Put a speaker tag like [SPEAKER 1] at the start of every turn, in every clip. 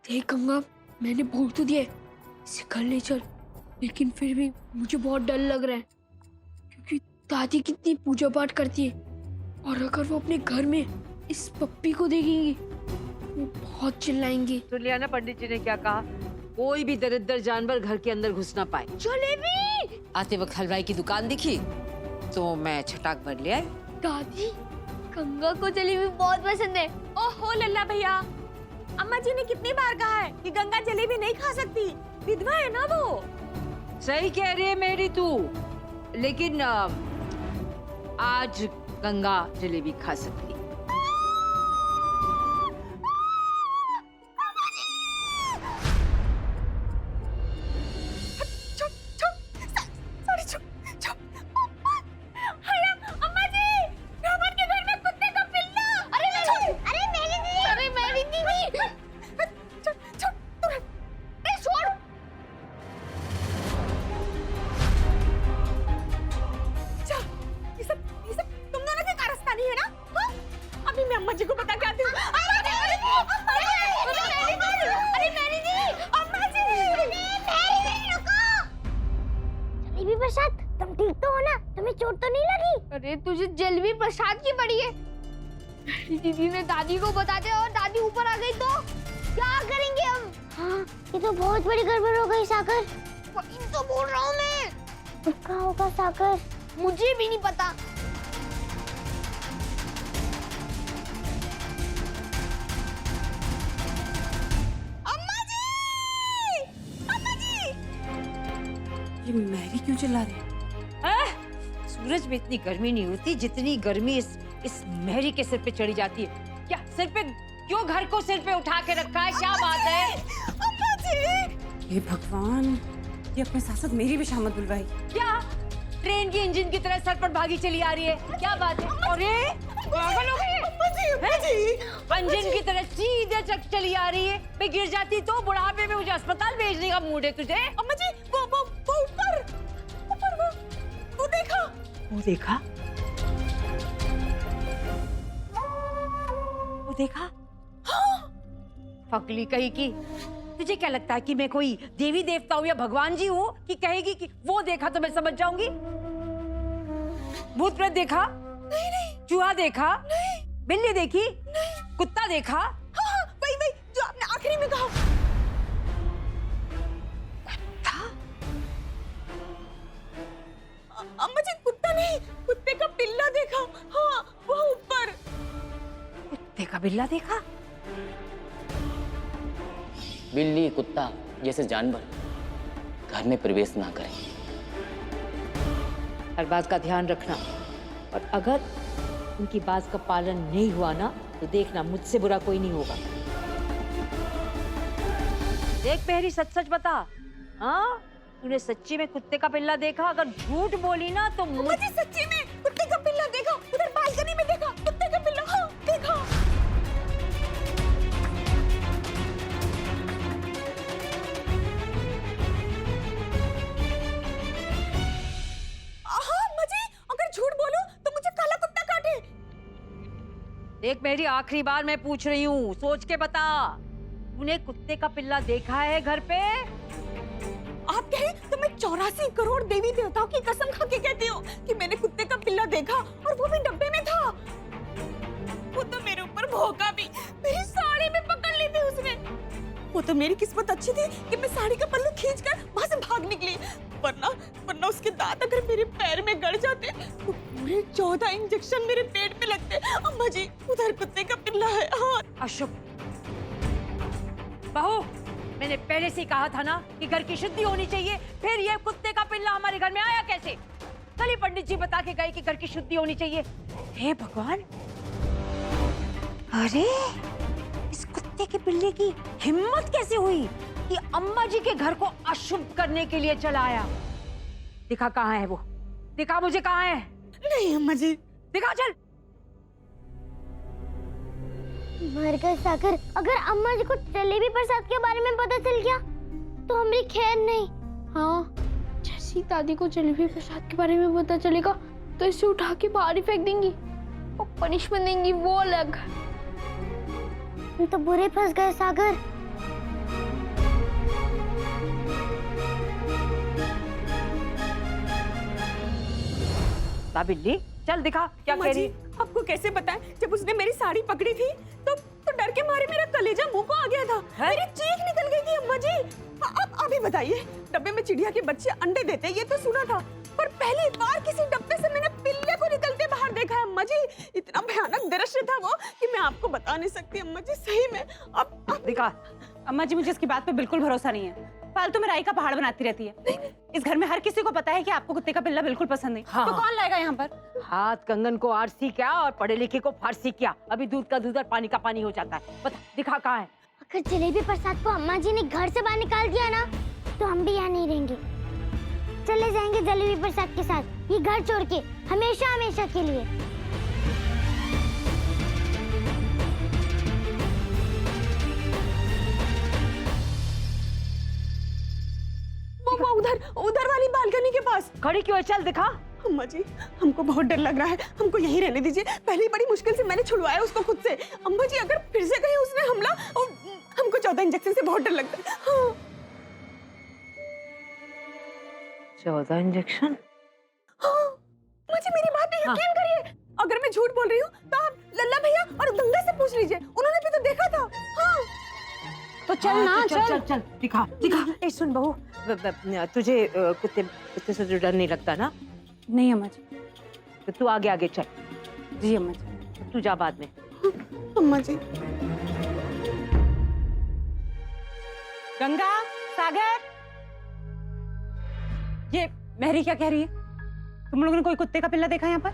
[SPEAKER 1] देख गंगा, मैंने बोल तो दिया है इसे घर ले चल, लेकिन फिर भी मुझे बहुत डर लग रहा है क्योंकि दादी कितनी पूजा पाठ करती है और अगर वो अपने घर में इस पप्पी को देखेंगी वो बहुत चिल्लाएंगी।
[SPEAKER 2] सुन लिया ना पंडित जी ने क्या कहा, कोई भी दरिद्र जानवर घर के अंदर घुस ना पाए।
[SPEAKER 1] जलेबी!
[SPEAKER 2] आते वक्त हलवाई की दुकान दिखी तो मैं छटाक भर ले आई।
[SPEAKER 1] दादी, गंगा को जलेबी बहुत पसंद है।
[SPEAKER 3] ओहो लल्ला भैया, अम्मा जी ने कितनी बार कहा है कि गंगा जलेबी नहीं खा सकती, विधवा है ना वो।
[SPEAKER 2] सही कह रही है मेरी तू, लेकिन आज गंगा जलेबी खा सकती।
[SPEAKER 4] तुम ठीक तो हो ना? तुम्हें चोट तो नहीं लगी?
[SPEAKER 1] अरे तुझे जलेबी प्रसाद की पड़ी है। मेरी दीदी ने दादी को बता दिया और दादी ऊपर आ गई तो
[SPEAKER 4] क्या करेंगे हम? हाँ, ये तो बहुत बड़ी गड़बड़ हो गई सागर।
[SPEAKER 1] वही तो बोल रहा हूँ मैं।
[SPEAKER 4] क्या होगा सागर?
[SPEAKER 1] मुझे भी नहीं पता।
[SPEAKER 2] ये मैरी क्यों चिल्ला रही है? सूरज में इतनी गर्मी नहीं होती जितनी गर्मी इस मैरी के सिर पे चढ़ी जाती है। क्या सिर पे, क्यों घर को सिर पे उठा के रखा है? क्या बात है?
[SPEAKER 3] अम्मा जी!
[SPEAKER 5] हे भगवान, ये अपने साथ साथ मेरी भी शामत बुलवाई।
[SPEAKER 2] क्या ट्रेन की इंजन की तरह सर पर भागी चली आ रही है? क्या बात है? अरे पागल हो गई? इंजन की तरह सीधे चक चली आ रही है। मैं गिर जाती तो बुढ़ापे में मुझे अस्पताल भेजने का मूड है तुझे?
[SPEAKER 3] अम्मा जी, वो ऊपर वो देखा?
[SPEAKER 2] वो देखा? वो देखा? फकली कही की। तुझे क्या लगता है कि मैं कोई देवी देवता हूँ या भगवान जी हूँ कि कहेगी कि वो देखा तो मैं समझ जाऊंगी? भूत प्रेत देखा?
[SPEAKER 3] नहीं।
[SPEAKER 2] चूहा देखा?
[SPEAKER 3] नहीं।
[SPEAKER 2] बिल्ली देखी? नहीं। कुत्ता देखा?
[SPEAKER 3] हाँ, वही जो आपने आखिरी में कहा।
[SPEAKER 2] कुत्ता?
[SPEAKER 3] अम्मा जी, कुत्ता नहीं, कुत्ते का पिल्ला देखा। हाँ, वो ऊपर।
[SPEAKER 2] कुत्ते का बिल्ला देखा?
[SPEAKER 6] बिल्ली कुत्ता जैसे जानवर घर में प्रवेश ना करें।
[SPEAKER 2] हर बात का ध्यान रखना, और अगर उनकी बात का पालन नहीं हुआ ना तो देखना मुझसे बुरा कोई नहीं होगा। देख पहरी, सच सच बता। हाँ, तूने सच्ची में कुत्ते का पिल्ला देखा? अगर झूठ बोली ना तो
[SPEAKER 3] अम्मा जी, सच्ची में कुत्ते का पिल्ला देखा। उधर बालकनी में देखा कुत्ते का पिल्ला। हाँ, देखा। झूठ बोलूं तो मुझे काला कुत्ता काटे।
[SPEAKER 2] देख मेरी, आखिरी बार मैं पूछ रही हूँ, सोच के बता। तूने कुत्ते का पिल्ला देखा है घर पे?
[SPEAKER 3] आप कहे तो मैं 84 करोड़ देवी देवताओं की कसम खा के कहती हूँ कि मैंने कुत्ते का पिल्ला देखा, और वो भी डब्बे में था। वो तो मेरे ऊपर भौंका भी, मेरी साड़ी में पकड़ ली थी उसने। वो तो मेरी किस्मत अच्छी थी कि मैं साड़ी का पल्लू खींचकर वहां से भाग निकली, वरना उसके दांत अगर मेरे पैर में गड़ जाते तो पूरे 14 इंजेक्शन मेरे पेट में लगते। अम्मा जी, उधर कुत्ते का पिल्ला है। हाँ।
[SPEAKER 2] अशुभ बहू, मैंने पहले से ही कहा था ना कि घर की शुद्धि होनी चाहिए। फिर ये कुत्ते का पिल्ला हमारे घर में आया कैसे? कल ही पंडित जी बता के गए कि घर की शुद्धि होनी चाहिए। हे भगवान, अरे इस कुत्ते के पिल्ले की हिम्मत कैसे हुई कि अम्मा जी के घर को अशुभ करने के लिए चला आया? दिखा कहाँ है वो, दिखा मुझे कहाँ है।
[SPEAKER 3] नहीं अम्मा जी,
[SPEAKER 2] दिखा चल।
[SPEAKER 4] मर गए सागर, अगर अम्मा जी को जलेबी प्रसाद के बारे में पता चल गया तो हमारी खैर नहीं।
[SPEAKER 1] हाँ, जैसे ही दादी को जलेबी प्रसाद के बारे में पता चलेगा तो इसे उठा के बाहर ही फेंक देंगी और पनिशमेंट देंगी वो अलग।
[SPEAKER 4] हम तो बुरे फंस गए सागर।
[SPEAKER 2] बता बिल्ली, चल दिखा क्या
[SPEAKER 3] अम्मा
[SPEAKER 2] कह
[SPEAKER 3] जी,
[SPEAKER 2] रही है।
[SPEAKER 3] आपको कैसे बताएं, जब उसने मेरी साड़ी पकड़ी थी तो डर के मारे मेरा कलेजा मुंह को आ गया था।
[SPEAKER 2] है?
[SPEAKER 3] मेरी चीख निकल गई थी अम्मा जी। अब अभी बताइए, डब्बे में चिड़िया के बच्चे अंडे देते हैं, ये तो सुना था, पर पहली बार किसी डब्बे से मैंने पिल्ले को निकलते बाहर देखा है अम्मा जी। इतना भयानक दृश्य था वो कि मैं आपको बता नहीं सकती अम्मा जी, सही में। अब
[SPEAKER 2] दिखा।
[SPEAKER 5] अम्मा जी मुझे इसकी बात पे बिल्कुल भरोसा नहीं है। फालतू में राई का पहाड़ बनाती रहती है। इस घर में हर किसी को पता है कि आपको कुत्ते का पिल्ला बिल्कुल पसंद नहीं।
[SPEAKER 2] हाँ।
[SPEAKER 5] तो कौन लाएगा यहाँ पर?
[SPEAKER 2] हाथ कंगन को आरसी क्या और पढ़े लिखे को फारसी क्या, अभी दूध का दूध और पानी का पानी हो जाता है। बता दिखा कहाँ है।
[SPEAKER 4] अगर जलेबी प्रसाद को अम्मा जी ने घर से बाहर निकाल दिया ना, तो हम भी यहाँ नहीं रहेंगे। चले जाएंगे जलेबी प्रसाद के साथ ये घर छोड़ के, हमेशा हमेशा के लिए।
[SPEAKER 3] वो उधर उधर वाली बालकनी के पास।
[SPEAKER 2] खड़ी क्यों है, चल दिखा।
[SPEAKER 3] अम्मा जी, हमको बहुत डर लग रहा है, हमको यहीं रहने दीजिए। पहली बड़ी मुश्किल से मैंने छुड़वाया उसको खुद से। अम्मा जी, अगर फिर से कहीं उसने हमला, और हमको 14 इंजेक्शन से बहुत डर लगता है। हाँ।
[SPEAKER 2] 14 इंजेक्शन?
[SPEAKER 3] हाँ। अम्मा जी, मेरी बात पे यकीन करिए। अगर मैं झूठ बोल रही हूँ तो आप लल्ला भैया और गंगा से पूछ लीजिए, उन्होंने भी तो देखा था। हाँ।
[SPEAKER 2] तो चल ना, चल चल दिखा दिखा। ए सुन बहू, तुझे कुत्ते से डर नहीं लगता ना?
[SPEAKER 5] नहीं अम्मा जी।
[SPEAKER 2] तो तू आगे आगे चल।
[SPEAKER 5] जी अम्मा जी।
[SPEAKER 2] तू जा बाद में।
[SPEAKER 3] अम्मा जी।
[SPEAKER 5] गंगा, सागर, ये मेहरी क्या कह रही है? तुम लोगों ने कोई कुत्ते का पिल्ला देखा यहाँ पर?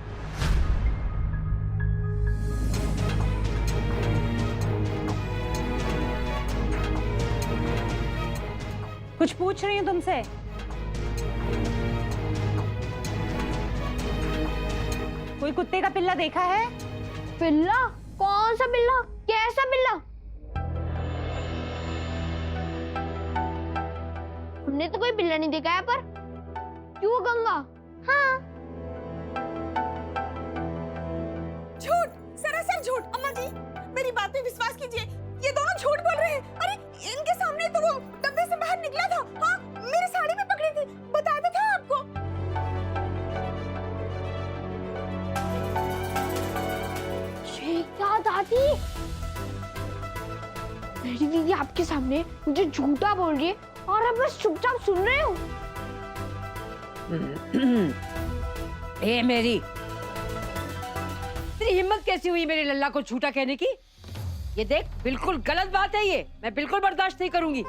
[SPEAKER 5] कुछ पूछ रही हूँ तुमसे। कोई कुत्ते का पिल्ला देखा है?
[SPEAKER 4] पिल्ला? कौन सा पिल्ला? कैसा पिल्ला? हमने तो कोई पिल्ला नहीं देखा है पर। क्यों गंगा? हाँ।
[SPEAKER 3] झूठ, सरासर झूठ। अम्मा जी, मेरी बात पे विश्वास कीजिए, ये दोनों झूठ बोल रहे हैं। अरे इनके सामने तो वो डब्बे से बाहर निकला था। हाँ, मेरी साड़ी में पकड़ी थी, बताया तो था आपको।
[SPEAKER 4] ये क्या दादी? मेरी दीदी आपके सामने मुझे झूठा बोल रही है और अब बस चुपचाप सुन रहे हो।
[SPEAKER 2] ए मेरी, तेरी हिम्मत कैसी हुई मेरे लल्ला को झूठा कहने की? ये देख, बिल्कुल गलत बात है ये, मैं बिल्कुल बर्दाश्त नहीं करूंगी।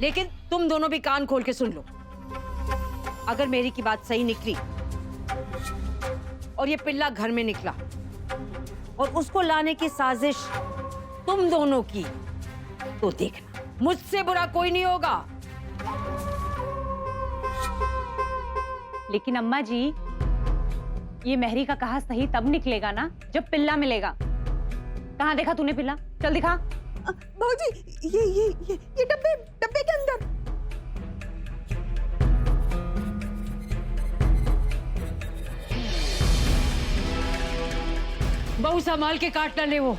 [SPEAKER 2] लेकिन तुम दोनों भी कान खोल के सुन लो। अगर मेरी की बात सही निकली और ये पिल्ला घर में निकला और उसको लाने की साजिश तुम दोनों की, तो देखना मुझसे बुरा कोई नहीं होगा।
[SPEAKER 5] लेकिन अम्मा जी, ये मेहरी का कहा सही तब निकलेगा ना जब पिल्ला मिलेगा। कहाँ देखा तूने पिल्ला? चल दिखा।
[SPEAKER 3] भाऊजी, ये डब्बे के अंदर।
[SPEAKER 2] बहू संभाल के काट ना ले वो।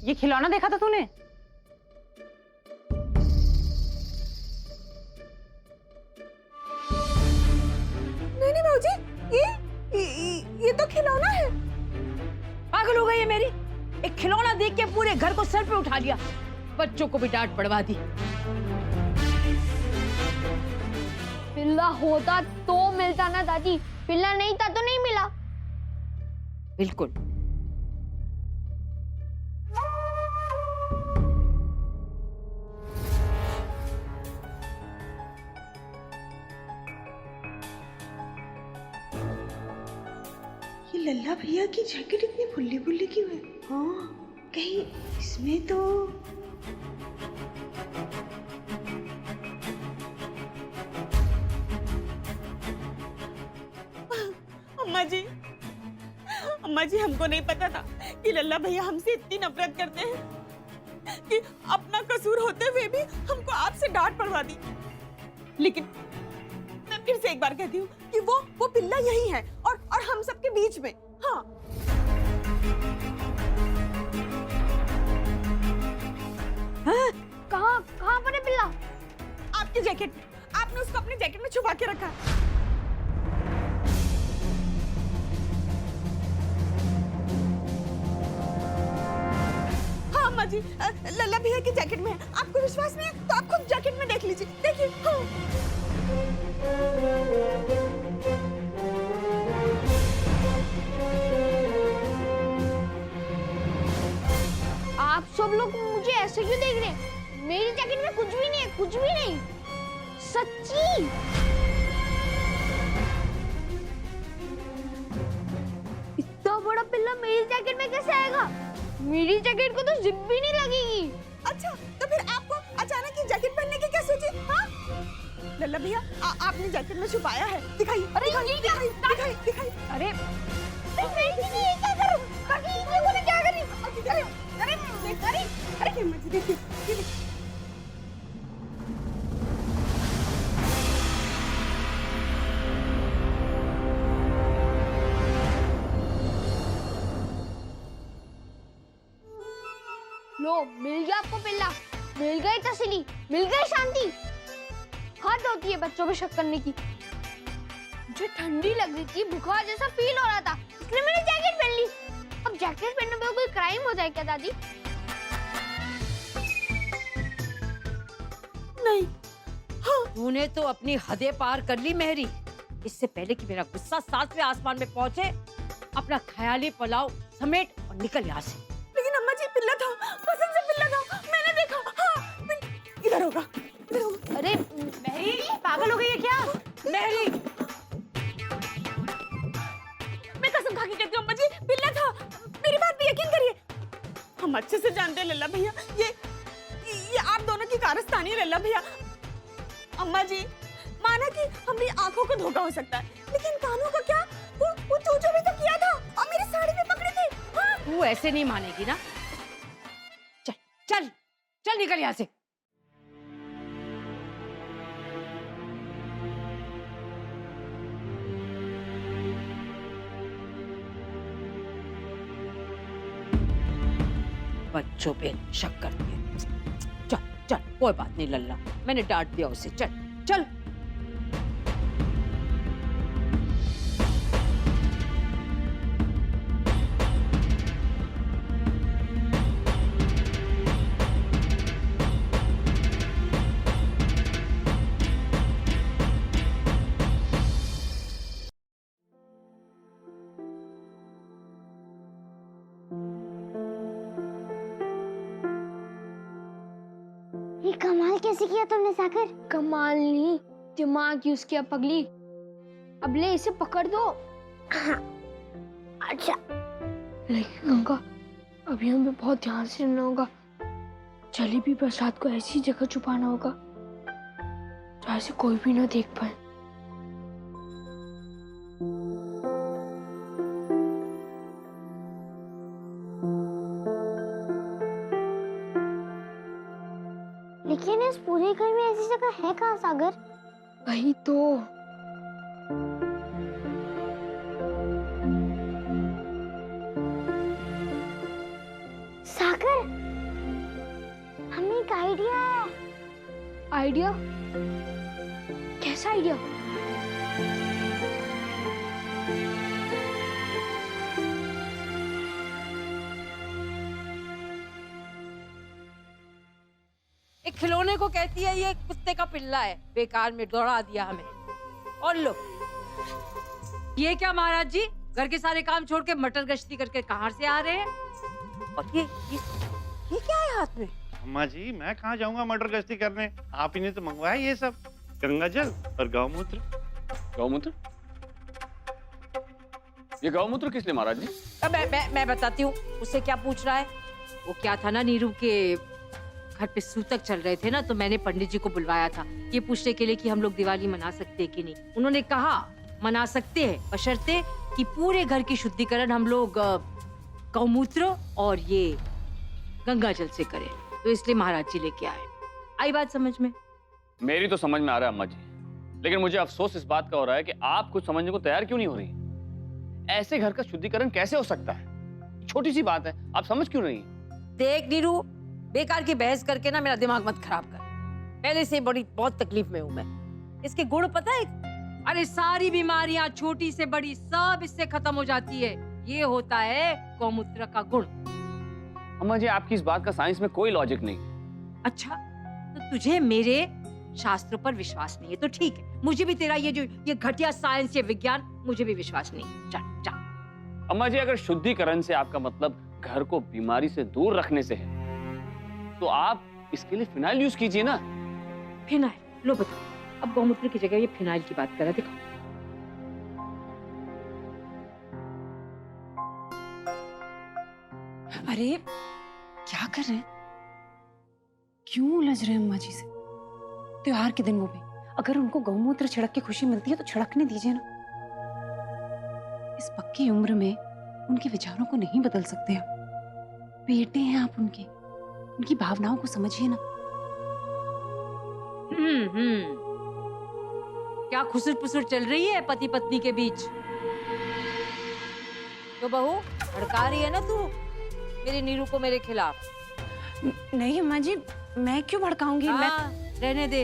[SPEAKER 5] ये खिलौना देखा था तूने?
[SPEAKER 3] नहीं भाऊजी, ये तो खिलौना है।
[SPEAKER 2] पागल हो गई है मेरी, एक खिलौना देख के पूरे घर को सर पे उठा लिया, बच्चों को भी डांट पड़वा दी।
[SPEAKER 4] पिल्ला होता तो मिलता ना दादी, पिल्ला नहीं था तो नहीं मिला।
[SPEAKER 2] बिल्कुल।
[SPEAKER 3] ये लल्ला भैया की जैकेट इतनी फुल्ली फुल्ली क्यों है? हाँ, कहीं इसमें तो अम्मा जी हमको नहीं पता था कि लल्ला भैया हमसे इतनी नफरत करते हैं कि अपना कसूर होते हुए भी हमको आपसे डांट पड़वा दी। लेकिन मैं फिर से एक बार कहती हूँ कि वो पिल्ला यही है और हम सबके बीच में। हाँ
[SPEAKER 4] कहाँ पर है पिल्ला?
[SPEAKER 3] आपकी जैकेट में, आपने उसको अपनी जैकेट में छुपा के रखा है। हाँ अम्मा जी, लल्ला भैया की जैकेट में है। आपको विश्वास नहीं है तो आप खुद जैकेट में देख लीजिए। देखिए। हाँ।
[SPEAKER 4] आप सब लोग मुझे ऐसे क्यों देख रहे हैं? मेरी जैकेट में कुछ भी नहीं है, कुछ भी नहीं। सच्ची। इतना बड़ा पिल्ला मेरी जैकेट में कैसे आएगा? मेरी जैकेट को तो जिप भी नहीं लगेगी।
[SPEAKER 3] अच्छा, तो फिर आपको अचानक ये जैकेट पहनने की क्या सोची? हाँ? लल्ला भैया, आपने जैकेट में छुपाया है। दिखाइए। अरे दिखाइए।
[SPEAKER 4] अरे ये क्या करूं? बाकी ये बोले क्या करी?
[SPEAKER 3] अरे मत देखिए।
[SPEAKER 4] लो, मिल गया आपको पिल्ला, मिल गई तसली, मिल गई शांति। हद होती है बच्चों पे शक करने की। मुझे ठंडी लग रही थी, बुखार जैसा फील हो रहा था, इसलिए मैंने जैकेट पहन ली। अब जैकेट पहनने पे कोई क्राइम हो जाए क्या दादी?
[SPEAKER 3] नहीं। हाँ।
[SPEAKER 2] तूने तो अपनी हदें पार कर ली मेहरी। इससे पहले कि मेरा गुस्सा 7वें आसमान में पहुंचे, अपना ख्याली पुलाव समेट और निकल यहाँ से।
[SPEAKER 3] लेकिन अम्मा जी, पिल्ला था, कसम से पिल्ला था, मैंने देखा। हाँ, इधर होगा।
[SPEAKER 4] अरे
[SPEAKER 5] मेहरी पागल हो गई है क्या?
[SPEAKER 2] मेहरी,
[SPEAKER 3] मैं कसम खा के कहती हूँ अम्मा जी, पिल्ला था। मेरी बात पे यकीन करिए। हम अच्छे से जानते हैं लल्ला भैया, ये आप दोनों की कारस्तानी है। लल्ला भैया, अम्मा जी, माना कि हमारी आंखों को धोखा हो सकता है, लेकिन कानों का क्या? वो चूचो भी तो किया था और मेरी साड़ी भी पकड़ी थी। हाँ?
[SPEAKER 2] तू ऐसे नहीं मानेगी ना। चल चल चल, निकल यहाँ से। बच्चों पे शक करती है। चल चल, कोई बात नहीं लल्ला, मैंने डांट दिया उसे। चल चल।
[SPEAKER 4] ये कमाल कैसे किया तुमने सागर? कमाल नहीं, दिमाग यूज किया पगली। अब ले इसे पकड़ दो। अच्छा।
[SPEAKER 1] लेकिन गंगा, अभी हमें बहुत ध्यान से रहना होगा। जलेबी प्रसाद को ऐसी जगह छुपाना होगा जहाँ से कोई भी ना देख पाए।
[SPEAKER 4] लेकिन इस पूरे घर में ऐसी जगह है कहाँ सागर?
[SPEAKER 1] वही तो।
[SPEAKER 4] सागर, हमें एक आइडिया है।
[SPEAKER 1] आइडिया? कैसा आइडिया?
[SPEAKER 2] एक खिलौने को कहती है ये कुत्ते का पिल्ला है, बेकार में दौड़ा दिया हमें। और लो, ये क्या महाराज जी, घर के सारे काम छोड़ के मटर गश्ती करके कहाँ से आ रहे हैं? और ये क्या है हाथ में?
[SPEAKER 7] अम्मा जी, मैं कहाँ जाऊंगा मटर गश्ती करने, आप ही ने तो मंगवाया ये सब, गंगा जल और गौमूत्र।
[SPEAKER 8] गौमूत्र? ये गौमूत्र किस लिए महाराज जी?
[SPEAKER 2] अब मैं बताती हूँ उससे क्या पूछ रहा है। वो क्या था ना, नीरू के घर पे सूतक चल रहे थे ना, तो मैंने पंडित जी को बुलवाया था ये पूछने के लिए कि हम लोग दिवाली मना सकते हैं कि नहीं। उन्होंने कहा मना सकते हैं, बशर्ते कि पूरे घर की शुद्धिकरण हम लोग गौमूत्र और ये गंगा जल से करें, तो इसलिए महाराज जी लेके आए। आई बात समझ में?
[SPEAKER 8] मेरी तो समझ में आ रहा है अम्मा जी, लेकिन मुझे अफसोस इस बात का हो रहा है कि आप कुछ समझने को तैयार क्यों नहीं हो रही। ऐसे घर का शुद्धिकरण कैसे हो सकता है? छोटी सी बात है, आप समझ क्यों नहीं?
[SPEAKER 2] देख नीरू, बेकार की बहस करके ना मेरा दिमाग मत खराब कर। पहले से बहुत तकलीफ में हूं मैं। इसके गुण पता है? अरे सारी बीमारियां छोटी से बड़ी सब इससे खत्म हो जाती है। ये होता है गौमूत्र का गुण।
[SPEAKER 8] अम्मा जी, आपकी इस बात का साइंस में कोई लॉजिक नहीं।
[SPEAKER 2] अच्छा, तो तुझे मेरे शास्त्रों पर विश्वास नहीं है तो ठीक है, मुझे भी तेरा ये घटिया साइंस, ये विज्ञान, मुझे भी विश्वास नहीं। चल चल।
[SPEAKER 8] अम्मा जी, अगर शुद्धिकरण से आपका मतलब घर को बीमारी से दूर रखने से है, तो आप इसके लिए फिनाइल यूज कीजिए ना।
[SPEAKER 2] फिनाइल? लो बताओ, अब गौमूत्र की जगह ये फिनाइल की बात कर रहा। देखो
[SPEAKER 5] अरे क्या कर रहे हैं? क्यों उलझ रहे हैं अम्मा जी से? त्योहार के दिन वो भी, अगर उनको गौमूत्र छिड़क के खुशी मिलती है तो छिड़कने दीजिए ना। इस पक्की उम्र में उनके विचारों को नहीं बदल सकते हम। बेटे हैं आप उनके, उनकी भावनाओं को समझिए ना।
[SPEAKER 2] क्या खुसर पुसर चल रही है पति पत्नी के बीच? तो बहू, भड़का रही है ना तू मेरी नीरू को मेरे खिलाफ?
[SPEAKER 5] नहीं अम्मा जी, मैं क्यों भड़काऊंगी?
[SPEAKER 2] हाँ, रहने दे।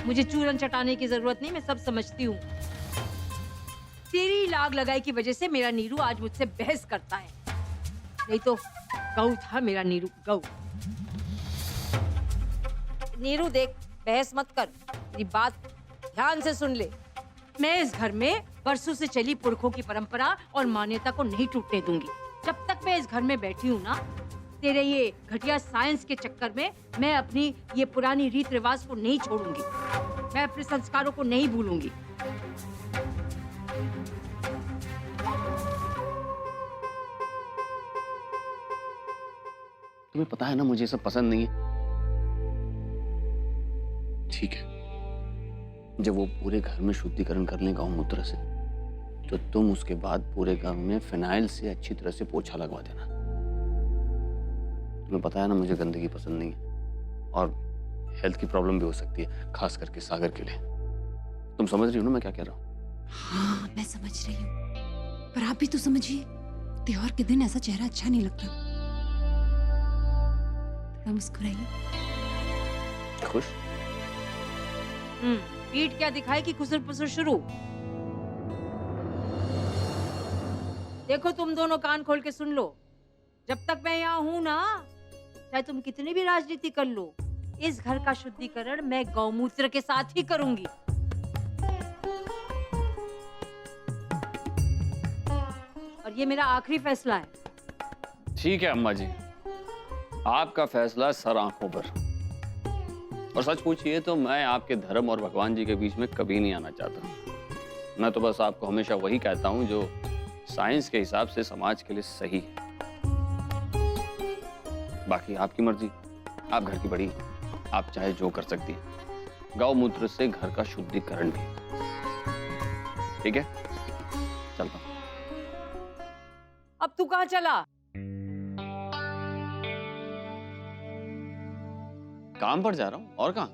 [SPEAKER 2] मुझे चूरन चटाने की जरूरत नहीं, मैं सब समझती हूँ। तेरी लाग लगाई की वजह से मेरा नीरू आज मुझसे बहस करता है, नहीं तो गऊ था मेरा नीरू, गऊ। नीरू देख, बहस मत कर, मेरी बात ध्यान से सुन ले। मैं इस घर में बरसों से चली पुरखों की परंपरा और मान्यता को नहीं टूटने दूंगी। जब तक मैं इस घर में बैठी हूँ ना, तेरे ये घटिया साइंस के चक्कर में मैं अपनी ये पुरानी रीत रिवाज को नहीं छोड़ूंगी। मैं अपने संस्कारों को नहीं भूलूंगी।
[SPEAKER 8] तुम्हें पता है ना, मुझे सब पसंद नहीं है। ठीक है, जब वो पूरे घर में शुद्धिकरण कर लें गौमूत्र से, तो तुम उसके बाद पूरे घर में फिनाइल से अच्छी तरह से पोछा लगवा देना। तुम्हें पता है ना, मुझे गंदगी पसंद नहीं है और हेल्थ की प्रॉब्लम भी हो सकती है, खास करके सागर के लिए। तुम समझ रही हो ना मैं क्या कह रहा हूँ?
[SPEAKER 5] हाँ, मैं समझ रही हूँ, पर आप भी तो समझिए, त्योहार के दिन ऐसा चेहरा अच्छा नहीं लगता। थोड़ा मुस्कुराइए।
[SPEAKER 8] खुश?
[SPEAKER 2] पीठ क्या दिखाए कि खुसर पुसर शुरू। देखो तुम दोनों कान खोल के सुन लो, जब तक मैं यहाँ हूँ ना, चाहे तुम कितनी भी राजनीति कर लो, इस घर का शुद्धिकरण मैं गौमूत्र के साथ ही करूंगी। और ये मेरा आखिरी फैसला है।
[SPEAKER 8] ठीक है अम्मा जी, आपका फैसला सर आंखों पर। और सच पूछिए तो मैं आपके धर्म और भगवान जी के बीच में कभी नहीं आना चाहता। मैं तो बस आपको हमेशा वही कहता हूँ जो साइंस के हिसाब से समाज के लिए सही है। बाकी आपकी मर्जी, आप घर की बड़ी, आप चाहे जो कर सकती हैं। गौमूत्र से घर का शुद्धिकरण भी। ठीक है, चलता हूं।
[SPEAKER 2] अब तू कहाँ चला?
[SPEAKER 8] काम पर जा रहा हूँ, और कहाँ?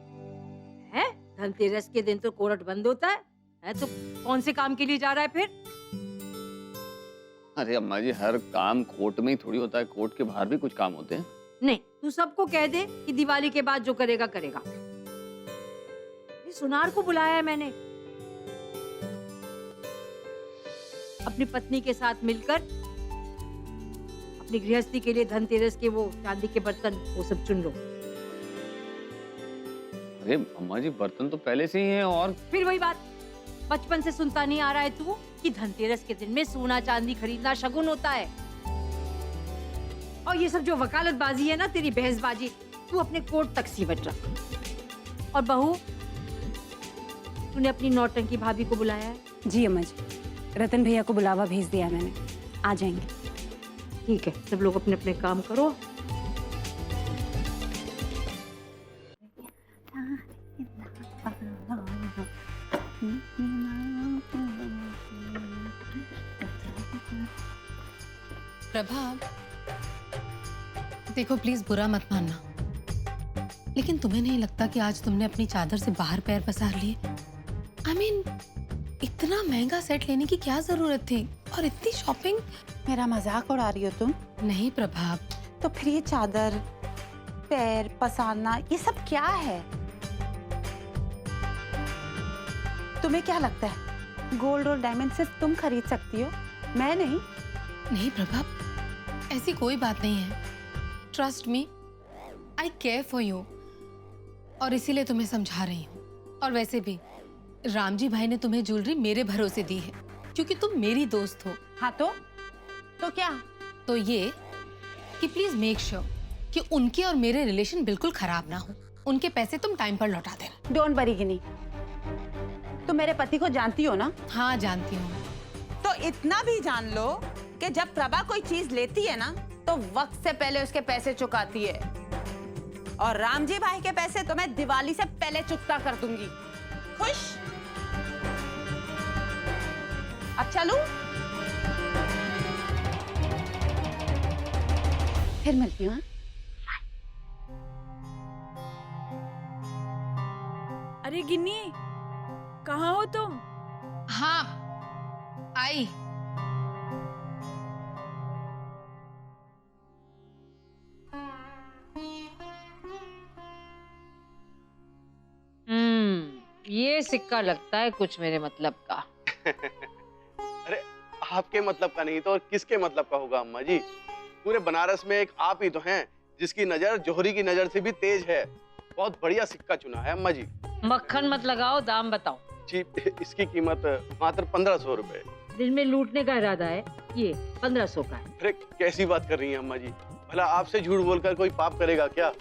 [SPEAKER 2] है? धनतेरस के दिन तो कोर्ट बंद होता है तो कौन से काम के लिए जा रहा है फिर?
[SPEAKER 8] अरे अम्मा जी, हर काम कोर्ट में ही थोड़ी होता है, कोर्ट के बाहर भी कुछ काम होते हैं।
[SPEAKER 2] नहीं, तू सबको कह दे कि दिवाली के बाद जो करेगा करेगा। ये सुनार को बुलाया है मैंने, अपनी पत्नी के साथ मिलकर अपनी गृहस्थी के लिए धनतेरस के वो चांदी के बर्तन वो सब चुन लो।
[SPEAKER 8] अरे अम्मा जी, बर्तन तो पहले से ही हैं। और
[SPEAKER 2] फिर वही बात, बचपन से सुनता नहीं आ रहा है तू कि धनतेरस के दिन में सोना चांदी खरीदना शगुन होता है। और ये सब जो वकालतबाजी है ना, तेरी बहसबाजी, तू अपने कोर्ट तक सीमित रख। और बहू, तूने अपनी नौटंकी भाभी को बुलाया है?
[SPEAKER 5] जी अम्मा जी, रतन भैया को बुलावा भेज दिया मैंने, आ जाएंगे।
[SPEAKER 2] ठीक है, सब लोग अपने अपने काम करो।
[SPEAKER 5] प्रभा, देखो प्लीज बुरा मत मानना, लेकिन तुम्हें नहीं लगता कि आज तुमने अपनी चादर से बाहर पैर पसार लिए? I mean, इतना महंगा सेट लेने की क्या जरूरत थी और इतनी शॉपिंग?
[SPEAKER 9] मेरा मजाक उड़ा रही हो तुम?
[SPEAKER 5] नहीं प्रभा,
[SPEAKER 9] तो फिर ये चादर, पैर पसारना, ये सब क्या है? तुम्हें क्या लगता है गोल्ड और डायमंड सिर्फ तुम खरीद सकती हो, मैं नहीं?
[SPEAKER 5] नहीं प्रभा, ऐसी कोई बात नहीं है। Trust me, I care for you, और इसीलिए तुम्हें समझा रही हूँ। और वैसे भी रामजी भाई ने तुम्हें ज्वेलरी मेरे भरोसे दी है, क्योंकि तुम मेरी दोस्त हो।
[SPEAKER 9] हाँ तो क्या?
[SPEAKER 5] तो ये कि प्लीज मेक श्योर कि उनके और मेरे रिलेशन बिल्कुल खराब ना हो। उनके पैसे तुम टाइम पर लौटा देना।
[SPEAKER 9] डोंट वरी गिनी, तुम मेरे पति को जानती हो ना?
[SPEAKER 5] हाँ जानती हूँ।
[SPEAKER 9] तो इतना भी जान लो कि जब प्रभा कोई चीज लेती है ना तो वक्त से पहले उसके पैसे चुकाती है, और रामजी भाई के पैसे तो मैं दिवाली से पहले चुकता कर दूंगी। खुश? अब चलूं? फिर मिलती हूँ।
[SPEAKER 3] अरे गिन्नी, कहाँ हो तुम?
[SPEAKER 5] हाँ आई।
[SPEAKER 2] ये सिक्का लगता है कुछ मेरे मतलब का।
[SPEAKER 10] अरे आपके मतलब का नहीं तो और किसके मतलब का होगा अम्मा जी? पूरे बनारस में एक आप ही तो हैं जिसकी नजर जोहरी की नजर से भी तेज है। बहुत बढ़िया सिक्का चुना है अम्मा जी।
[SPEAKER 2] मक्खन मत लगाओ, दाम बताओ।
[SPEAKER 10] जी, इसकी कीमत मात्र 1500 रुपए।
[SPEAKER 2] दिल में लूटने का इरादा है, ये 1500 का है।
[SPEAKER 10] अरे कैसी बात कर रही हैं अम्मा जी? भला आपसे झूठ बोलकर कोई पाप करेगा क्या?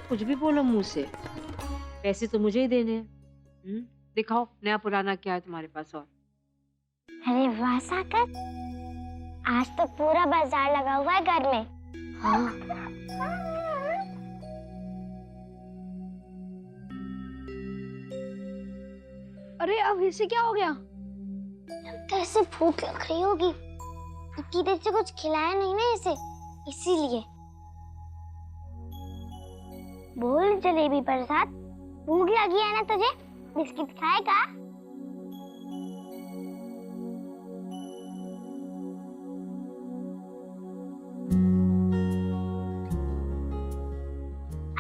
[SPEAKER 2] कुछ भी बोलो मुंह से, पैसे तो मुझे ही देने हैं। दिखाओ नया पुराना क्या है तुम्हारे पास। और
[SPEAKER 4] अरे वाह साकर, आज तो पूरा बाजार लगा हुआ है घर में। हाँ।
[SPEAKER 1] अरे अब इसे क्या हो गया?
[SPEAKER 4] तो ऐसे भूख लग रही होगी, इतनी देर से कुछ खिलाया नहीं ना इसे, इसीलिए। बोल जलेबी प्रसाद, भूख लगी है ना तुझे? बिस्किट खाएगा?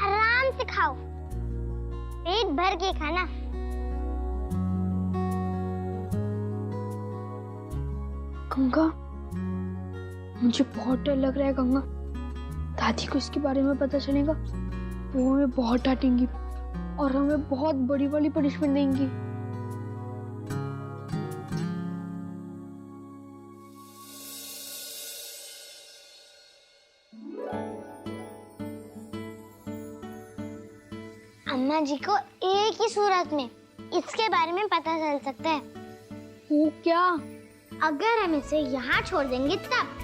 [SPEAKER 4] आराम से खाओ, पेट भर के खाना।
[SPEAKER 1] गंगा, मुझे बहुत डर लग रहा है गंगा। दादी को इसके बारे में पता चलेगा तो वो हमें बहुत डांटेंगी और हमें बहुत बड़ी वाली पनिशमेंट देंगी।
[SPEAKER 4] अम्मा जी को एक ही सूरत में इसके बारे में पता चल सकता है।
[SPEAKER 1] वो क्या?
[SPEAKER 4] अगर हम इसे यहाँ छोड़ देंगे तब।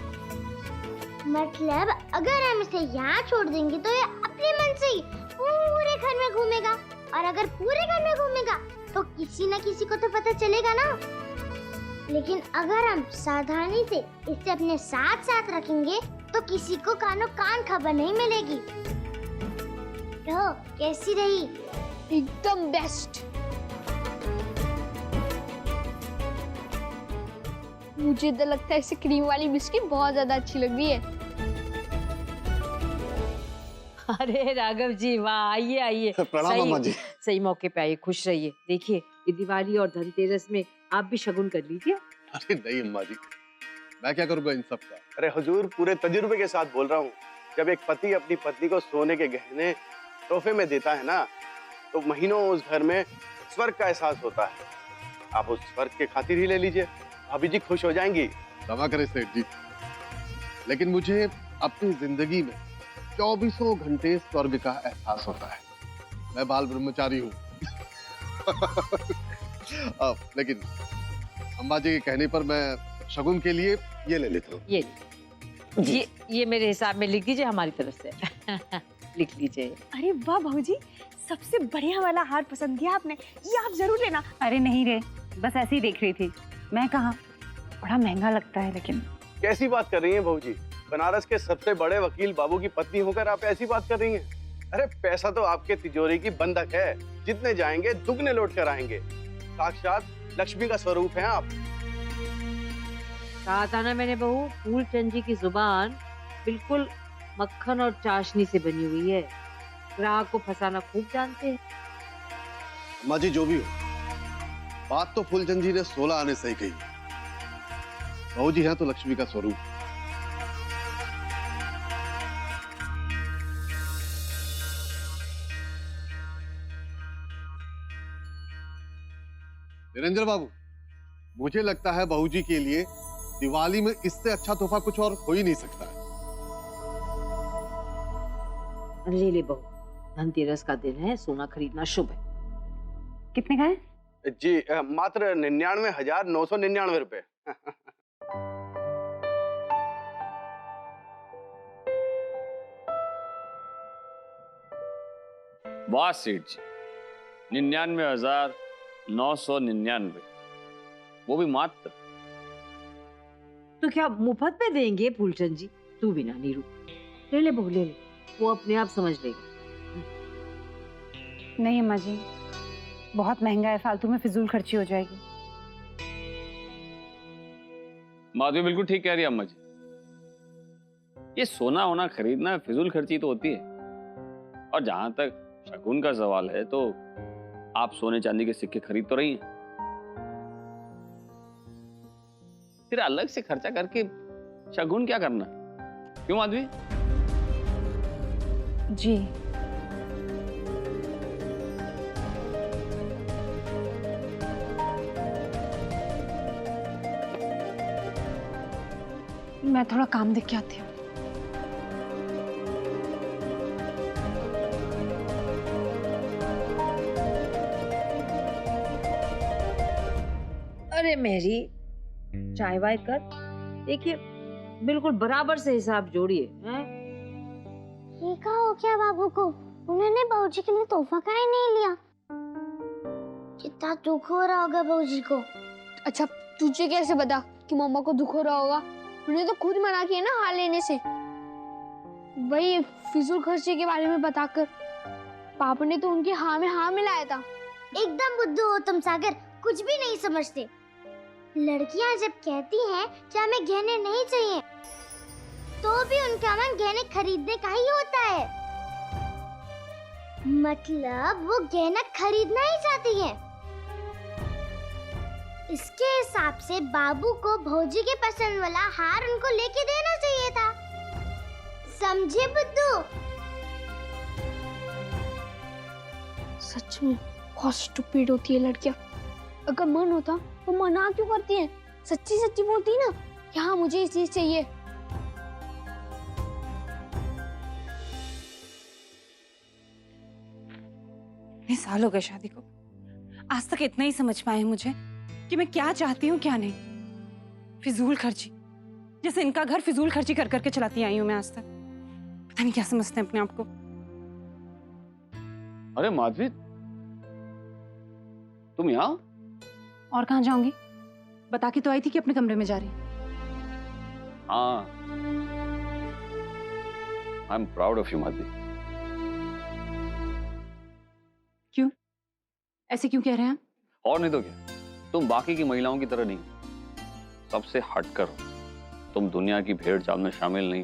[SPEAKER 4] मतलब अगर हम इसे यहाँ छोड़ देंगे तो ये अपने मन से ही पूरे घर में घूमेगा, और अगर पूरे घर में घूमेगा तो किसी न किसी को तो पता चलेगा ना। लेकिन अगर हम सावधानी से इसे अपने साथ साथ रखेंगे तो किसी को कानो कान खबर नहीं मिलेगी। तो कैसी रही?
[SPEAKER 1] एकदम बेस्ट। मुझे तो लगता है इसे क्रीम वाली बिस्किट बहुत ज्यादा अच्छी लग रही है।
[SPEAKER 2] अरे राघव जी, वाह, आइए आइए।
[SPEAKER 10] प्रणाम अम्मा जी।
[SPEAKER 2] सही मौके पे आइए, खुश रहिए। देखिए ये दिवाली और धनतेरस में आप भी शगुन कर लीजिए।
[SPEAKER 11] अरे नहीं अम्मा जी, मैं क्या करूँगा इन सब का?
[SPEAKER 10] अरे हुजूर, पूरे तजुर्बे के साथ बोल रहा हूँ। जब एक पति अपनी पत्नी को सोने के गहने तोहफे में देता है ना, तो महीनों उस घर में स्वर्ग का एहसास होता है। आप उस स्वर्ग के खातिर ही ले लीजिए, भाभी जी खुश हो जाएंगी।
[SPEAKER 11] क्षमा करें सेठ जी, लेकिन मुझे अपनी जिंदगी में 24 घंटे स्वर्ग का एहसास होता है। मैं बाल ब्रह्मचारी हूँ। लेकिन अम्मा जी के कहने पर मैं शगुन के लिए ये ले लेता हूँ।
[SPEAKER 2] ये मेरे हिसाब में लिख दीजिए हमारी तरफ से। लिख लीजिए।
[SPEAKER 3] अरे वाह भाऊजी, सबसे बढ़िया वाला हार पसंद किया आपने, ये आप जरूर लेना।
[SPEAKER 9] अरे नहीं रे, बस ऐसे ही देख रही थी। मैं कहा, बड़ा महंगा लगता है। लेकिन
[SPEAKER 10] कैसी बात कर रही हैं बहू जी? बनारस के सबसे बड़े वकील बाबू की पत्नी होकर आप ऐसी बात कर रही हैं? अरे पैसा तो आपके तिजोरी की बंधक है, जितने जाएंगे दुगने लौट कर आएंगे। साक्षात लक्ष्मी का स्वरूप हैं आप।
[SPEAKER 2] कहा था ना मैंने बहू, फूलचंद जी की जुबान बिल्कुल मक्खन और चाशनी से बनी हुई है। ग्राहक को फंसाना खूब जानते हैं।
[SPEAKER 11] अम्मा जी जो भी हो, बात तो फूलचंद जी ने 16 आने सही कही। बहू जी हैं तो लक्ष्मी का स्वरूप। निरंजन बाबू, मुझे लगता है बहू जी के लिए दिवाली में इससे अच्छा तोहफा कुछ और हो ही नहीं सकता है।
[SPEAKER 2] ले ले बहू, धनतेरस का दिन है, सोना खरीदना शुभ है।
[SPEAKER 5] कितने का है?
[SPEAKER 10] जी मात्र 99,999 रुपए।
[SPEAKER 8] वाह सेठ जी, 99,999, वो भी मात्र।
[SPEAKER 2] तो क्या मुफ्त में देंगे फूलचंद जी? तू भी ना नीरू, ले ले बहू ले ले, वो अपने आप समझ लेगा।
[SPEAKER 5] नहीं अम्मा जी, बहुत महंगा है, फालतू में फिजूल खर्ची हो जाएगी।
[SPEAKER 8] माधवी बिल्कुल ठीक कह रही है अम्मा जी। ये सोना होना खरीदना फिजूल खर्ची तो होती है। और जहां तक शगुन का सवाल है तो आप सोने चांदी के सिक्के खरीद तो रही हैं, फिर अलग से खर्चा करके शगुन क्या करना? क्यों माधवी?
[SPEAKER 5] जी मैं थोड़ा काम देख के आती हूँ।
[SPEAKER 2] अरे मेरी चाय वाय कर, देखिए बिल्कुल बराबर से हिसाब जोड़िए। हैं?
[SPEAKER 4] ये कहा हो क्या बाबू को? उन्होंने बाबूजी के लिए तोहफा काहे नहीं लिया? कितना दुख हो रहा होगा बाबूजी को। अच्छा तुझे कैसे पता कि मम्मा को दुख हो रहा होगा? उन्हें तो खुद मना किया ना हार लेने से। वही फिजूल खर्ची के बारे में बताकर पापा ने तो उनकी हाँ में हाँ मिलाया था। एकदम बुद्धू हो तुम सागर, कुछ भी नहीं समझते। लड़कियां जब कहती हैं कि हमें गहने नहीं चाहिए, तो भी उनका मन गहने खरीदने का ही होता है। मतलब वो गहना खरीदना ही चाहती है। इसके हिसाब से बाबू को भौजी के पसंद वाला हार उनको लेके देना चाहिए था। समझे बुद्धू? सच में बहुत स्टूपिड होती है लड़कियां। अगर मन होता तो मना क्यों करती हैं? सच्ची सच्ची बोलती ना कि हाँ मुझे ये चीज चाहिए।
[SPEAKER 5] इतने साल हो गए शादी को, आज तक इतना ही समझ पाए मुझे कि मैं क्या चाहती हूँ क्या नहीं। फिजूल खर्ची, जैसे इनका घर फिजूल खर्ची कर करके चलाती आई हूँ मैं आज तक। पता नहीं क्या समझते हैं अपने आप को।
[SPEAKER 8] अरे माधवी, तुम यहाँ?
[SPEAKER 5] और कहाँ जाऊंगी? बता के तो आई थी कि अपने कमरे में जा रही।
[SPEAKER 8] हाँ, I am proud of you Madhavi.
[SPEAKER 5] क्यों? ऐसे क्यों कह रहे हैं?
[SPEAKER 8] और नहीं तो क्या, तुम बाकी की महिलाओं की तरह नहीं, सबसे हटकर हो। तुम दुनिया की भेड़ चाल में शामिल नहीं,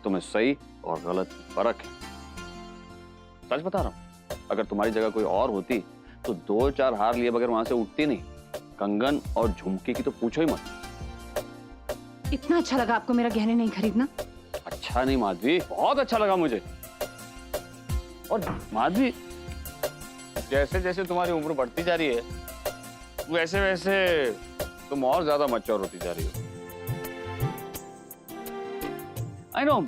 [SPEAKER 8] तुम्हें सही और गलत की फर्क है। सच बता रहा हूं, अगर तुम्हारी जगह कोई और होती तो 2-4 हार लिए बगैर वहां से उठती नहीं। कंगन और झुमके की तो पूछो ही मत।
[SPEAKER 5] इतना अच्छा लगा आपको मेरा गहने नहीं खरीदना?
[SPEAKER 8] अच्छा नहीं माधवी, बहुत अच्छा लगा मुझे। और माधवी, जैसे जैसे तुम्हारी उम्र बढ़ती जा रही है, वैसे वैसे तुम और ज्यादा मैच्योर होती जा रही हो। आई नो,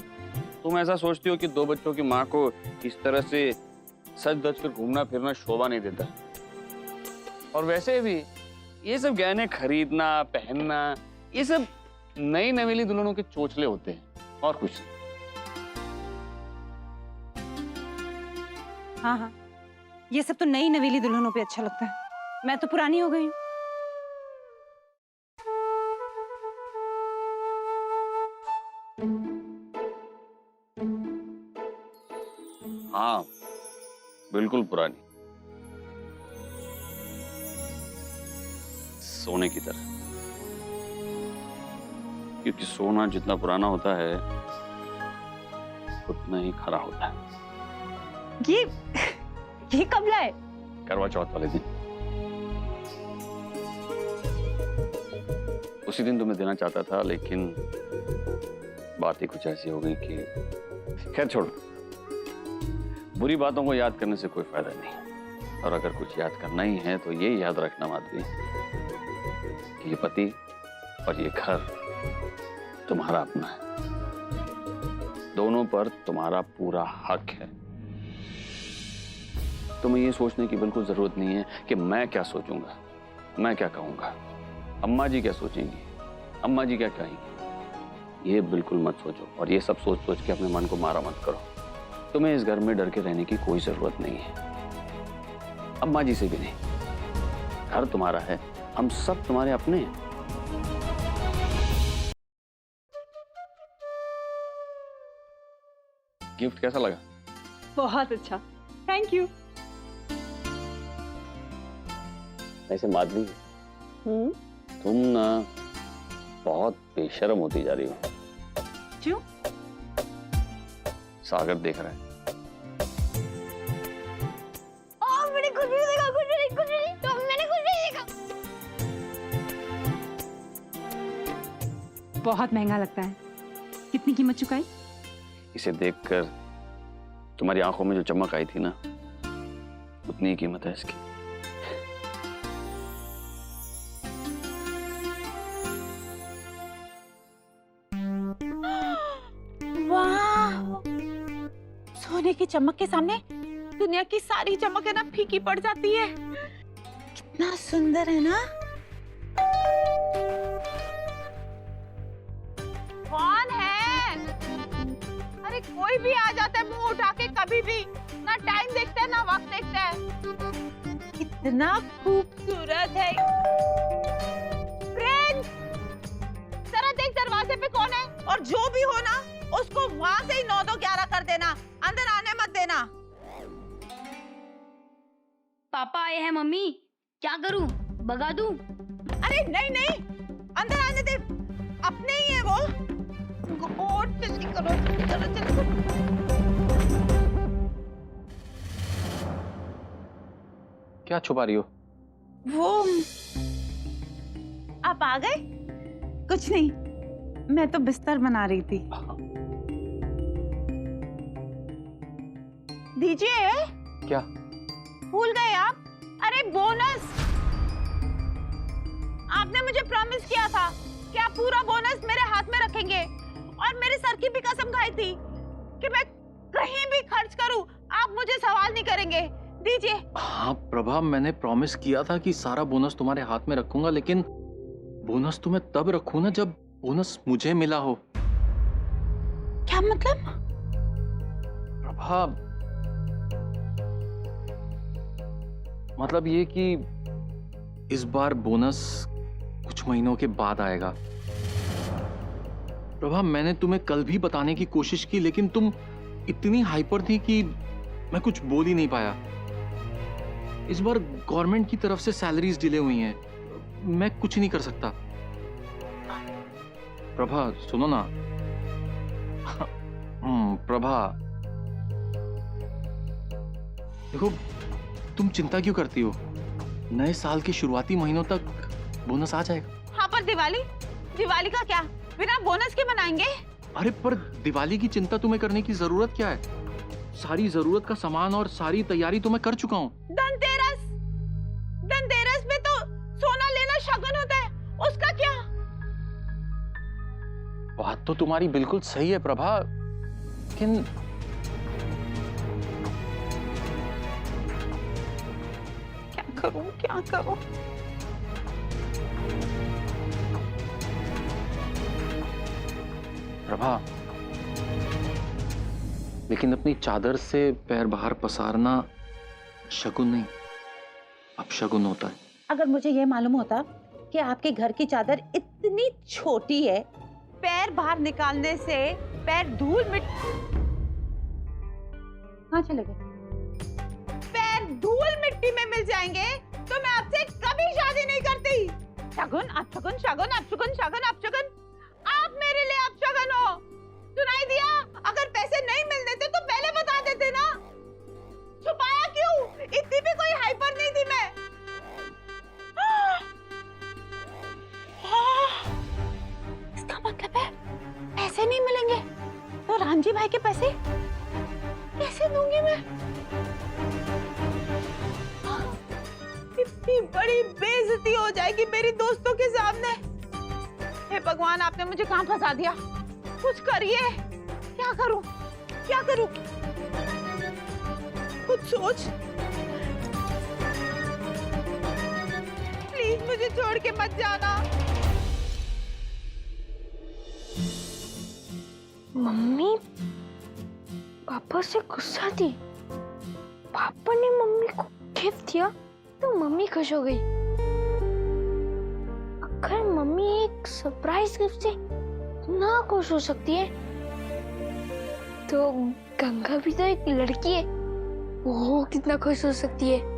[SPEAKER 8] तुम ऐसा सोचती हो कि 2 बच्चों की माँ को इस तरह से सच धज कर घूमना फिरना शोभा नहीं देता। और वैसे भी ये सब गहने खरीदना पहनना, ये सब नई नवेली दुल्हनों के चोचले होते हैं, और कुछ नहीं।
[SPEAKER 5] हाँ हाँ, ये सब तो नई नवेली दुल्हनों पे अच्छा लगता है। मैं तो पुरानी हो गई हूँ।
[SPEAKER 8] हाँ, बिल्कुल पुरानी, सोने की तरह। क्योंकि सोना जितना पुराना होता है उतना ही खरा होता है।
[SPEAKER 3] ये कब लाए?
[SPEAKER 8] करवा चौथ वाले दिन। उसी दिन तुम्हें देना चाहता था, लेकिन बात ही कुछ ऐसी हो गई कि खैर छोड़ो। बुरी बातों को याद करने से कोई फायदा नहीं, और अगर कुछ याद करना ही है तो ये याद रखना माधवी कि ये पति और ये घर तुम्हारा अपना है। दोनों पर तुम्हारा पूरा हक है। तुम्हें ये सोचने की बिल्कुल जरूरत नहीं है कि मैं क्या सोचूंगा, मैं क्या कहूंगा, अम्मा जी क्या सोचेंगी, अम्मा जी क्या कहेंगी। ये बिल्कुल मत सोचो, और ये सब सोच सोच के अपने मन को मारा मत करो। तुम्हें इस घर में डर के रहने की कोई जरूरत नहीं है, अम्मा जी से भी नहीं। घर तुम्हारा है, हम सब तुम्हारे अपने हैं। गिफ्ट कैसा लगा?
[SPEAKER 3] बहुत अच्छा, थैंक यू।
[SPEAKER 8] ऐसे माधवी, तुम ना बहुत बेशर्म होती जा रही हो।
[SPEAKER 3] क्यों?
[SPEAKER 8] सागर देख रहा है।
[SPEAKER 4] मैंने कुछ भी देखा, कुछ नहीं, तो मैंने कुछ नहीं देखा।
[SPEAKER 5] बहुत महंगा लगता है। कितनी कीमत चुकाई?
[SPEAKER 8] इसे देखकर तुम्हारी आंखों में जो चमक आई थी ना, उतनी ही कीमत है इसकी।
[SPEAKER 3] वाह! सोने की चमक के सामने दुनिया की सारी चमक है ना फीकी पड़ जाती है। कितना सुंदर है ना? कौन है? अरे कोई भी आ जाता है मुंह उठा के कभी भी, ना टाइम देखता है ना वक्त देखता है। कितना खूबसूरत है। फ्रेंड, जरा देख दरवाजे पे कौन है, और जो भी हो ना उसको वहां से ही 9-2-11 कर देना, अंदर आने मत देना।
[SPEAKER 4] पापा आए हैं मम्मी, क्या करूं? भगा दूं?
[SPEAKER 3] अरे नहीं नहीं, अंदर आने दे, अपने ही है वो। और जल्दी करो, जल्दी करो।
[SPEAKER 8] क्या छुपा रही हो?
[SPEAKER 3] वो आप आ गए? कुछ नहीं, मैं तो बिस्तर बना रही थी। दीजिए।
[SPEAKER 8] क्या?
[SPEAKER 3] भूल गए आप? अरे बोनस, आपने मुझे प्रॉमिस किया था कि आप पूरा बोनस मेरे हाथ में रखेंगे, और मेरे सर की भी कसम खाई थी कि मैं कहीं भी खर्च करूं आप मुझे सवाल नहीं करेंगे। दीजिए।
[SPEAKER 12] हाँ प्रभा, मैंने प्रॉमिस किया था कि सारा बोनस तुम्हारे हाथ में रखूंगा, लेकिन बोनस तो मैं तब रखूं ना जब बोनस मुझे मिला हो।
[SPEAKER 3] क्या मतलब?
[SPEAKER 12] प्रभा, मतलब ये कि इस बार बोनस कुछ महीनों के बाद आएगा। प्रभा, मैंने तुम्हें कल भी बताने की कोशिश की, लेकिन तुम इतनी हाइपर थी कि मैं कुछ बोल ही नहीं पाया। इस बार गवर्नमेंट की तरफ से सैलरीज डिले हुई हैं, मैं कुछ नहीं कर सकता। प्रभा सुनो ना। प्रभा देखो, तुम चिंता क्यों करती हो? नए साल के शुरुआती महीनों तक बोनस आ जाएगा।
[SPEAKER 3] हाँ, पर दिवाली का क्या? बिना बोनस के मनाएंगे?
[SPEAKER 12] अरे पर दिवाली की चिंता तुम्हें करने की जरूरत क्या है? सारी जरूरत का सामान और सारी तैयारी तो मैं कर चुका हूँ।
[SPEAKER 3] धनतेरस में तो सोना लेना शगुन होता है, उसका क्या?
[SPEAKER 12] बात तो तुम्हारी बिल्कुल सही है प्रभा, लेकिन
[SPEAKER 3] क्या करूं?
[SPEAKER 12] प्रभा, लेकिन अपनी चादर से पैर बाहर पसारना शगुन नहीं, अपशगुन होता है।
[SPEAKER 3] अगर मुझे ये मालूम होता कि आपके घर की चादर इतनी छोटी है,
[SPEAKER 9] पैर बाहर निकालने से पैर धूल मिट
[SPEAKER 5] कहाँ चले गए?
[SPEAKER 9] पैर धूल मिट्टी में मिल जाएंगे तो मैं आपसे कभी शादी नहीं करती। शगुन अपशगुन, शगुन अपशगुन, शगुन अपशगुन। आप मेरे लिए अपशगुन हो। सुनाई दिया? अगर पैसे नहीं मिलने थे तो पहले बता देते ना। छुपाया क्यों? इतनी भी कोई हाइपर नहीं थी मैं। इसका मतलब है पैसे नहीं मिलेंगे तो रामजी भाई के पैसे कैसे दूंगी मैं? इतनी बड़ी बेइज्जती हो जाएगी मेरी दोस्तों के सामने। हे भगवान, आपने मुझे कहां फंसा दिया? कुछ करिए। क्या करूं? क्या करूं? कुछ सोच। प्लीज मुझे छोड़ के मत जाना।
[SPEAKER 4] मम्मी पापा से गुस्सा थी। पापा ने मम्मी को गिफ्ट दिया तो मम्मी खुश हो गई। अगर मम्मी एक सरप्राइज गिफ्ट से ना खुश हो सकती है तो गंगा भी तो एक लड़की है, वो कितना खुश हो सकती है।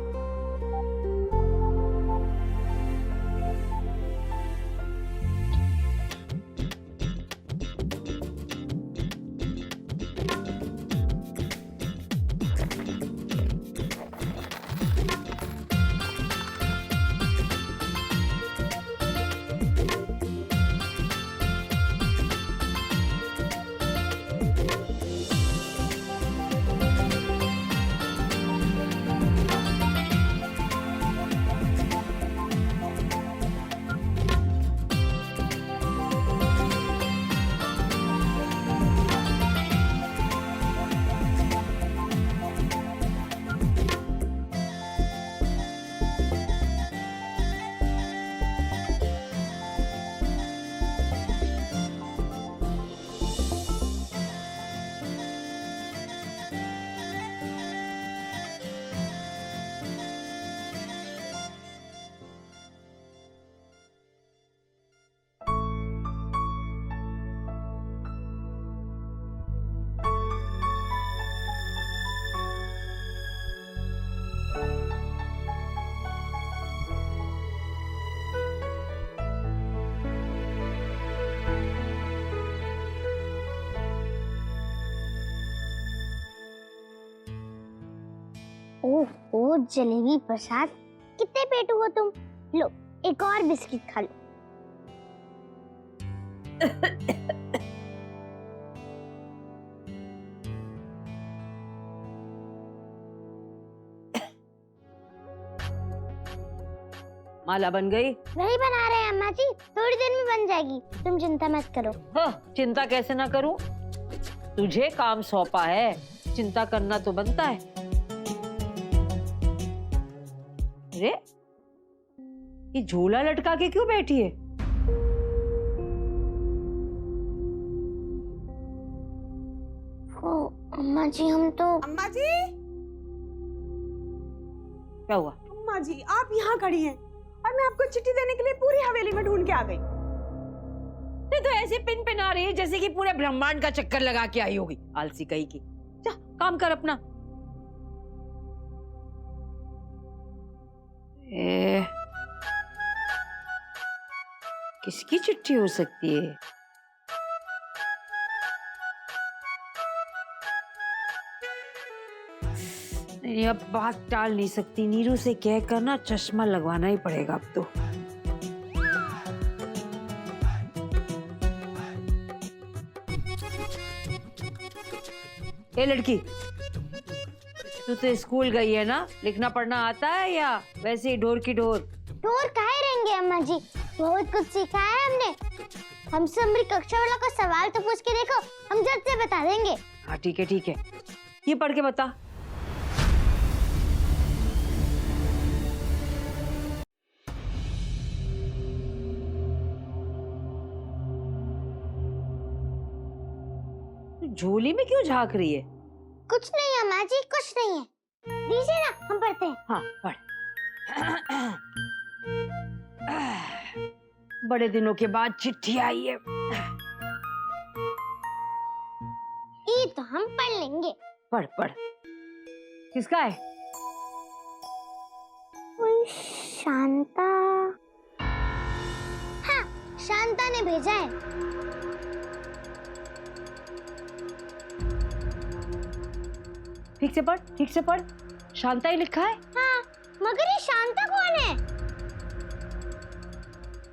[SPEAKER 4] ओह जलेबी प्रसाद, कितने पेटू हो तुम? लो एक और बिस्किट खा लो।
[SPEAKER 2] माला बन गई?
[SPEAKER 4] वही बना रहे हैं अम्मा जी, थोड़ी देर में बन जाएगी, तुम चिंता मत करो।
[SPEAKER 2] चिंता कैसे ना करूं? तुझे काम सौंपा है, चिंता करना तो बनता है। अरे ये झोला लटका के क्यों बैठी है?
[SPEAKER 4] ओ अम्मा जी, हम तो
[SPEAKER 3] अम्मा जी,
[SPEAKER 2] क्या हुआ?
[SPEAKER 3] अम्मा जी आप यहाँ खड़ी हैं और मैं आपको चिट्ठी देने के लिए पूरी हवेली में ढूंढ के आ गई।
[SPEAKER 2] तो ऐसे पिन पिना रही है जैसे कि पूरे ब्रह्मांड का चक्कर लगा के आई होगी, आलसी कहीं की। जा काम कर अपना। किसकी चिट्ठी हो सकती है? नहीं, अब बात टाल नहीं सकती। नीरू से कह कर ना चश्मा लगवाना ही पड़ेगा अब तो। ए लड़की, तू तो स्कूल गई है ना, लिखना पढ़ना आता है या वैसे ही ढोर की ढोर?
[SPEAKER 4] ढोर काहे रहेंगे अम्मा जी, बहुत कुछ सीखा है हमने। हमसे हमारी कक्षा वाला को सवाल तो पूछ के देखो, हम झट से बता देंगे।
[SPEAKER 2] हाँ ठीक है ठीक है, ये पढ़ के बता। झोली में क्यों झांक रही है?
[SPEAKER 4] कुछ नहीं अम्मा जी, कुछ नहीं है, दीजिए ना, हम पढ़ते हैं।
[SPEAKER 2] हाँ पढ़। बड़े दिनों के बाद चिट्ठी आई है।
[SPEAKER 4] हम पढ़ लेंगे।
[SPEAKER 2] पढ़ पढ़। किसका है?
[SPEAKER 4] कोई शांता। हाँ, शांता ने भेजा है।
[SPEAKER 2] ठीक से पढ़, ठीक से पढ़। शांता ही लिखा है।
[SPEAKER 4] हाँ, मगर ये शांता कौन है?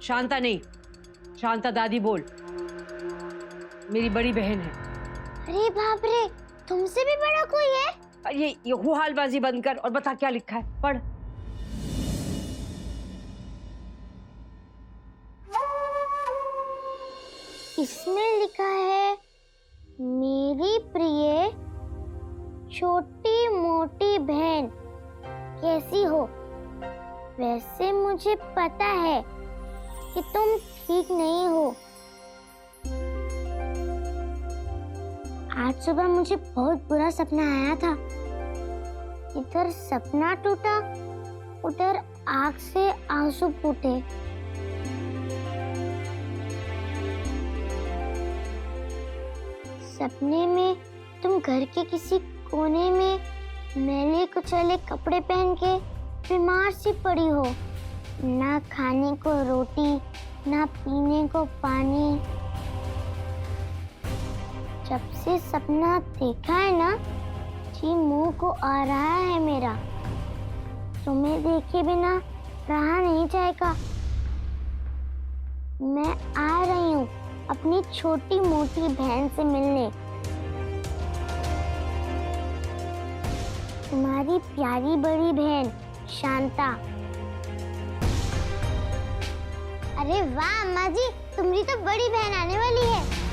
[SPEAKER 2] शांता नहीं, शांता दादी बोल। मेरी बड़ी बहन है।
[SPEAKER 4] अरे बाप रे, तुमसे भी बड़ा कोई है?
[SPEAKER 2] ये हुहालबाजी बंद कर और बता क्या लिखा है। पढ़।
[SPEAKER 4] इसमें लिखा है, मेरी प्रिय छोटी मोटी बहन, कैसी हो? वैसे मुझे पता है कि तुम ठीक नहीं हो। आज सुबह मुझे बहुत बुरा सपना आया था। इधर सपना टूटा, उधर आँख से आंसू फूटे। सपने में तुम घर के किसी कोने में मैले कुचले कपड़े पहन के बीमार सी पड़ी हो, ना खाने को रोटी, ना पीने को पानी। जब से सपना देखा है ना, जी मुंह को आ रहा है मेरा। तुम्हें देखे बिना रहा नहीं जाएगा। मैं आ रही हूँ अपनी छोटी मोटी बहन से मिलने। तुम्हारी प्यारी बड़ी बहन शांता। अरे वाह अम्मा जी, तुम्हारी तो बड़ी बहन आने वाली है।